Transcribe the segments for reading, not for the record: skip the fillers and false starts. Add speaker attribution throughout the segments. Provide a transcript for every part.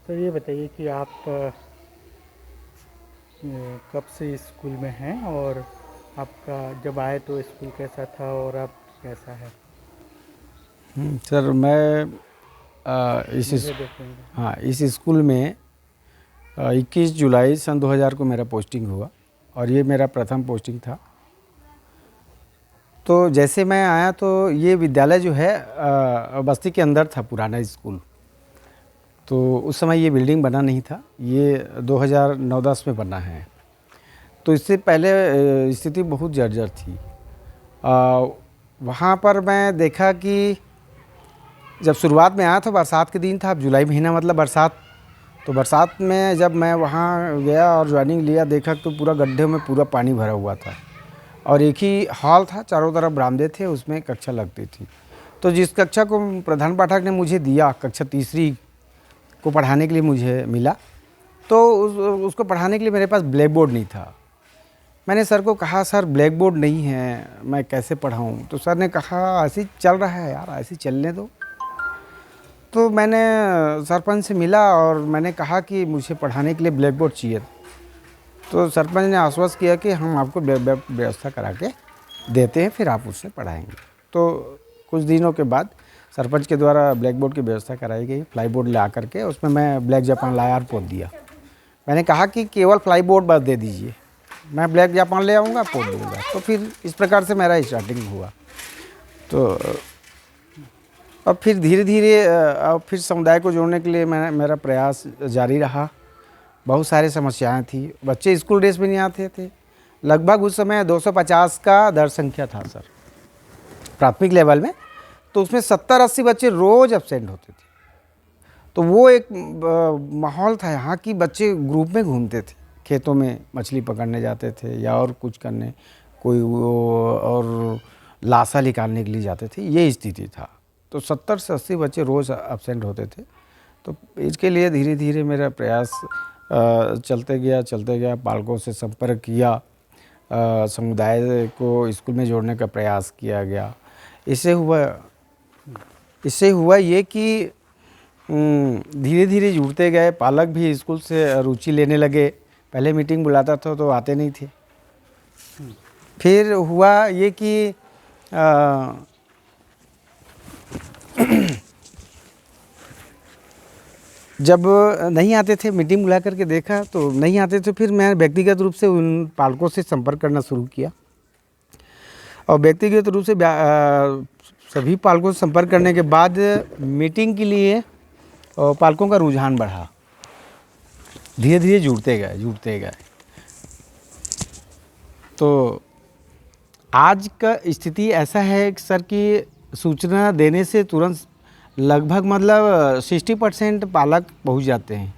Speaker 1: तो ये बताइए कि आप कब से स्कूल में हैं और आपका जब आए तो स्कूल कैसा था और अब कैसा है?
Speaker 2: सर मैं
Speaker 1: मुझे देखेंगे।
Speaker 2: हाँ, इस स्कूल में 21 जुलाई सन 2000 को मेरा पोस्टिंग हुआ और ये मेरा प्रथम पोस्टिंग था। तो जैसे मैं आया तो ये विद्यालय जो है बस्ती के अंदर था, पुराना स्कूल। तो उस समय ये बिल्डिंग बना नहीं था, ये 2009-10 में बना है। तो इससे पहले स्थिति बहुत जर्जर थी। वहाँ पर मैं देखा कि जब शुरुआत में आया था, बरसात के दिन था, अब जुलाई महीना मतलब बरसात। तो बरसात में जब मैं वहाँ गया और ज्वाइनिंग लिया, देखा तो पूरा गड्ढे में पूरा पानी भरा हुआ था और एक ही हॉल था, चारों तरफ बरामदे थे, उसमें कक्षा लगती थी। तो जिस कक्षा को प्रधान पाठक ने मुझे दिया, कक्षा तीसरी को पढ़ाने के लिए मुझे मिला, तो उसको पढ़ाने के लिए मेरे पास ब्लैक बोर्ड नहीं था। मैंने सर को कहा, सर ब्लैक बोर्ड नहीं है, मैं कैसे पढ़ाऊँ? तो सर ने कहा, ऐसे ही चल रहा है यार, ऐसे चलने दो। तो मैंने सरपंच से मिला और मैंने कहा कि मुझे पढ़ाने के लिए ब्लैक बोर्ड चाहिए। तो सरपंच ने आश्वस्त किया कि हम आपको व्यवस्था करा के देते हैं, फिर आप उससे पढ़ाएंगे। तो कुछ दिनों के बाद सरपंच के द्वारा ब्लैक बोर्ड की व्यवस्था कराई गई। फ्लाई बोर्ड ला करके उसमें मैं ब्लैक जापान लाया और पोत दिया। मैंने कहा कि केवल फ्लाई बोर्ड बस दे दीजिए, मैं ब्लैक जापान ले आऊँगा, पोत दूँगा। तो फिर इस प्रकार से मेरा स्टार्टिंग हुआ। तो अब फिर धीरे धीरे अब फिर समुदाय को जोड़ने के लिए मेरा प्रयास जारी रहा। बहुत सारी समस्याएं थी, बच्चे स्कूल ड्रेस में नहीं आते थे। लगभग उस समय 250 का दर संख्या था सर, प्राथमिक लेवल में। तो उसमें 70-80 बच्चे रोज़ एब्सेंट होते थे। तो वो एक माहौल था यहाँ की, बच्चे ग्रुप में घूमते थे, खेतों में मछली पकड़ने जाते थे या और कुछ करने, कोई वो और लाशा निकालने के लिए जाते थे, ये स्थिति था। तो 70 से 80 बच्चे रोज़ एब्सेंट होते थे। तो इसके लिए धीरे धीरे मेरा प्रयास चलते गया। पालकों से संपर्क किया, समुदाय को स्कूल में जोड़ने का प्रयास किया गया। इससे हुआ ये कि धीरे धीरे जुड़ते गए। पालक भी स्कूल से रुचि लेने लगे। पहले मीटिंग बुलाता था तो आते नहीं थे। फिर हुआ ये कि जब नहीं आते थे, मीटिंग बुला करके देखा तो नहीं आते थे, फिर मैं व्यक्तिगत रूप से उन पालकों से संपर्क करना शुरू किया और व्यक्तिगत रूप से सभी पालकों से संपर्क करने के बाद मीटिंग के लिए पालकों का रुझान बढ़ा। धीरे धीरे जुड़ते गए। तो आज का स्थिति ऐसा है कि सर की सूचना देने से तुरंत लगभग मतलब 60% पालक पहुंच जाते हैं।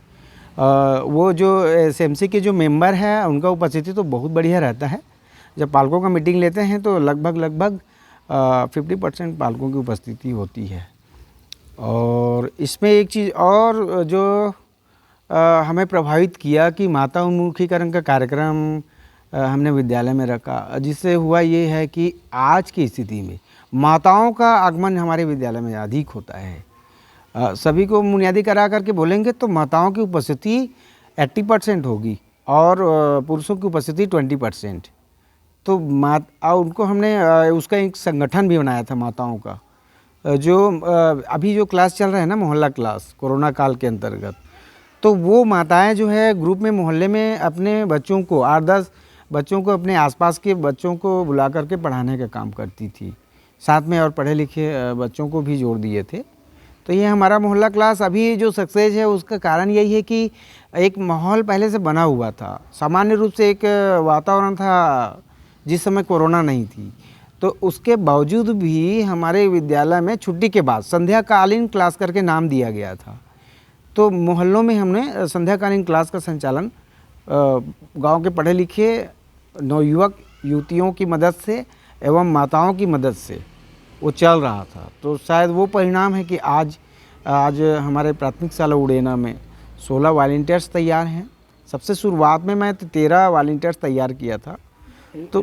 Speaker 2: वो जो SMC के जो मेंबर हैं उनका उपस्थिति तो बहुत बढ़िया रहता है। जब पालकों का मीटिंग लेते हैं तो लगभग 50% पालकों की उपस्थिति होती है। और इसमें एक चीज़ और जो हमें प्रभावित किया कि माता उन्मुखीकरण का कार्यक्रम हमने विद्यालय में रखा, जिससे हुआ ये है कि आज की स्थिति में माताओं का आगमन हमारे विद्यालय में अधिक होता है। सभी को बुनियादी करा करके बोलेंगे तो माताओं की उपस्थिति 80% होगी और पुरुषों की उपस्थिति 20%। तो उनको हमने उसका एक संगठन भी बनाया था माताओं का। जो अभी जो क्लास चल रहा है ना, मोहल्ला क्लास, कोरोना काल के अंतर्गत, तो वो माताएं जो है ग्रुप में मोहल्ले में अपने बच्चों को 8-10 बच्चों को, अपने आसपास के बच्चों को बुला करके पढ़ाने का काम करती थी। साथ में और पढ़े लिखे बच्चों को भी जोड़ दिए थे। तो ये हमारा मोहल्ला क्लास अभी जो सक्सेस है उसका कारण यही है कि एक माहौल पहले से बना हुआ था। सामान्य रूप से एक वातावरण था जिस समय कोरोना नहीं थी। तो उसके बावजूद भी हमारे विद्यालय में छुट्टी के बाद संध्याकालीन क्लास करके नाम दिया गया था। तो मोहल्लों में हमने संध्याकालीन क्लास का संचालन गांव के पढ़े लिखे नवयुवक युवतियों की मदद से एवं माताओं की मदद से वो चल रहा था। तो शायद वो परिणाम है कि आज हमारे प्राथमिक शाला उड़ेना में 16 वॉलंटियर्स तैयार हैं। सबसे शुरुआत में मैं 13 वॉलंटियर्स तैयार किया था। तो